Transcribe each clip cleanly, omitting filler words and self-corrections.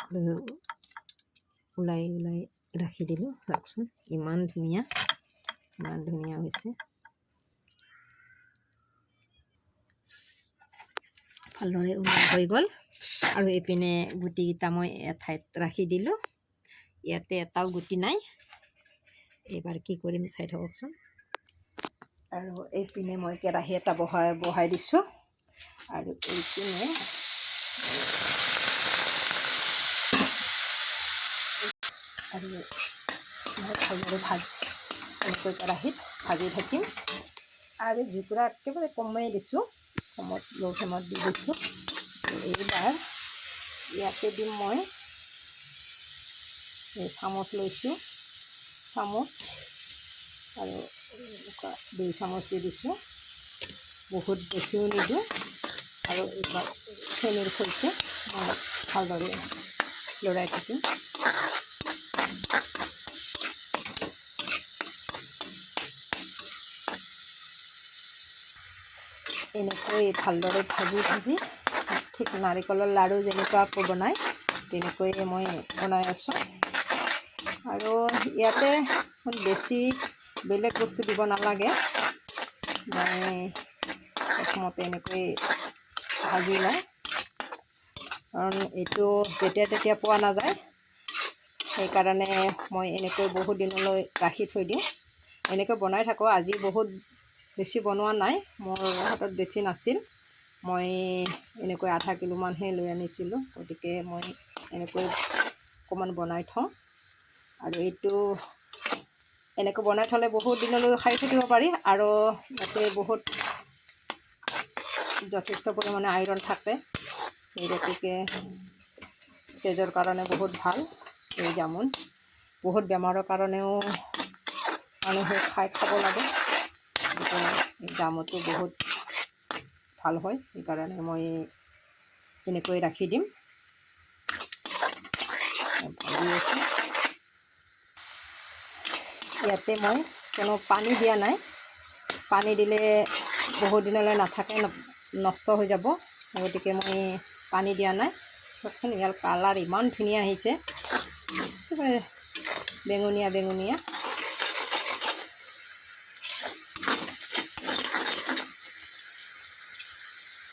ওলাই ওলাই ৰাখি দিলোঁ। চাওকচোন ইমান ধুনীয়া হৈছে। ভালদৰে ওলাই হৈ গ'ল। আৰু এইপিনে গুটিকেইটা মই এঠাইত ৰাখি দিলোঁ। ইয়াতে এটাও গুটি নাই। এইবাৰ কি কৰিম চাই থাককচোন। আৰু এইপিনে মই কেৰাহী এটা বহাই দিছোঁ। আৰু এইপিনে আৰু মই ভালদৰে এনেকৈ কেৰাহীত ভাজি থাকিম। আৰু জুইকুৰা একেবাৰে কমাই দিছোঁ, ল' ফ্লেমত দি দিছোঁ। এইবাৰ ইয়াতে দিম মই চামুচ লৈছোঁ, চামুচ আৰু 2 চামুচ দি দিছোঁ। বহুত বেছিও নিদিওঁ। আৰু এইবাৰ চেনিৰ সৈতে মই ভালদৰে লৰাই থাকিম। এনেকৈ ভালদৰে ভাজি ঠিক নাৰিকলৰ লাড়ু যেনেকুৱাকৈ বনায় তেনেকৈয়ে মই বনাই আছোঁ। আৰু ইয়াতে বেছি বেলেগ বস্তু দিব নালাগে। মই প্ৰথমতে এনেকৈ ভাজি লওঁ, কাৰণ এইটো যেতিয়া তেতিয়া পোৱা নাযায়। সেইকাৰণে মই এনেকৈ বহুত দিনলৈ ৰাখি থৈ দিওঁ। এনেকৈ বনাই থাকোঁ। আজি বহুত বেছি বনোৱা নাই, মোৰ হাতত বেছি নাছিল। মই এনেকৈ আধা কিলোমানহে লৈ আনিছিলোঁ। গতিকে মই এনেকৈ অকণমান বনাই থওঁ। আৰু এইটো এনেকৈ বনাই থ'লে বহুত দিনলৈ খাই থাকিব পাৰি। আৰু ইয়াতে বহুত যথেষ্ট পৰিমাণে আইৰণ থাকে। সেই গতিকে তেজৰ কাৰণে বহুত ভাল এই জামুন। বহুত বেমাৰৰ কাৰণেও মানুহে খাব লাগে। গতিকে জামুনটো বহুত ভাল হয়। সেইকাৰণে মই এনেকৈ ৰাখি দিম। ইয়াতে মই কোনো পানী দিয়া নাই। পানী দিলে বহুত দিনলৈ নাথাকে, নষ্ট হৈ যাব। গতিকে মই পানী দিয়া নাই। চাওকচোন ইয়াৰ কালাৰ ইমান ধুনীয়া আহিছে, বেঙুনীয়া বেঙুনীয়া।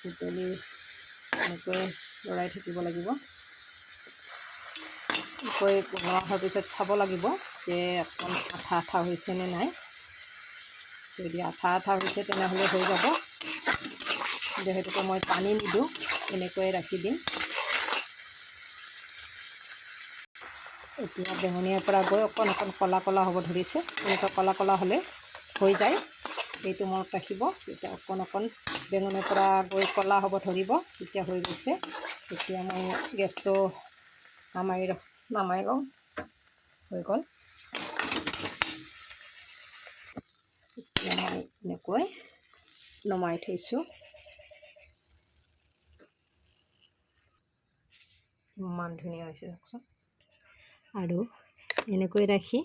বুটলি এনেকৈ লৰাই থাকিব লাগিব। এনেকৈ বনোৱা হোৱাৰ পিছত চাব লাগিব যে অকণ আঠা হৈছেনে নাই। যদি আঠা হৈছে তেনেহ'লে হৈ যাব। যিহেতুকে মই পানী নিদিওঁ, এনেকৈয়ে ৰাখি দিম। এতিয়া বেঙুনীয়াৰ পৰা গৈ অকণ ক'লা হ'ব ধৰিছে। এনেকুৱা ক'লা হ'লে হৈ যায়, সেইটো মনত ৰাখিব। এতিয়া অকণ বেঙুনীয়াৰ পৰা গৈ ক'লা হ'ব ধৰিব, তেতিয়া হৈ গৈছে। এতিয়া মই গেছটো নামাই লওঁ। হৈ গ'ল। এতিয়া মই এনেকৈ নমাই থৈছোঁ। ইমান ধুনীয়া হৈছে চাওকচোন। আৰু এনেকৈ ৰাখি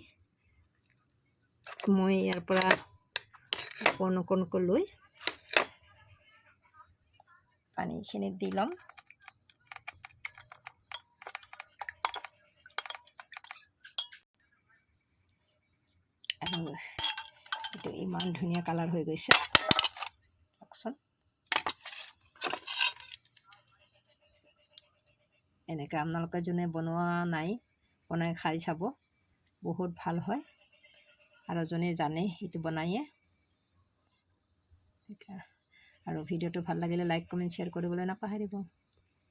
মই ইয়াৰ পৰা অকণকৈ লৈ পানীখিনিত দি ল'ম। আৰু এইটো ইমান ধুনীয়া কালাৰ হৈ গৈছে চাওকচোন। এনেকৈ আপোনালোকে যোনে বনোৱা নাই বনাই খাই চাব, বহুত ভাল হয়। আৰু যোনে জানে সেইটো বনায়ে। আৰু ভিডিঅ'টো ভাল লাগিলে লাইক কমেণ্ট শ্বেয়াৰ কৰিবলৈ নাপাহৰিব।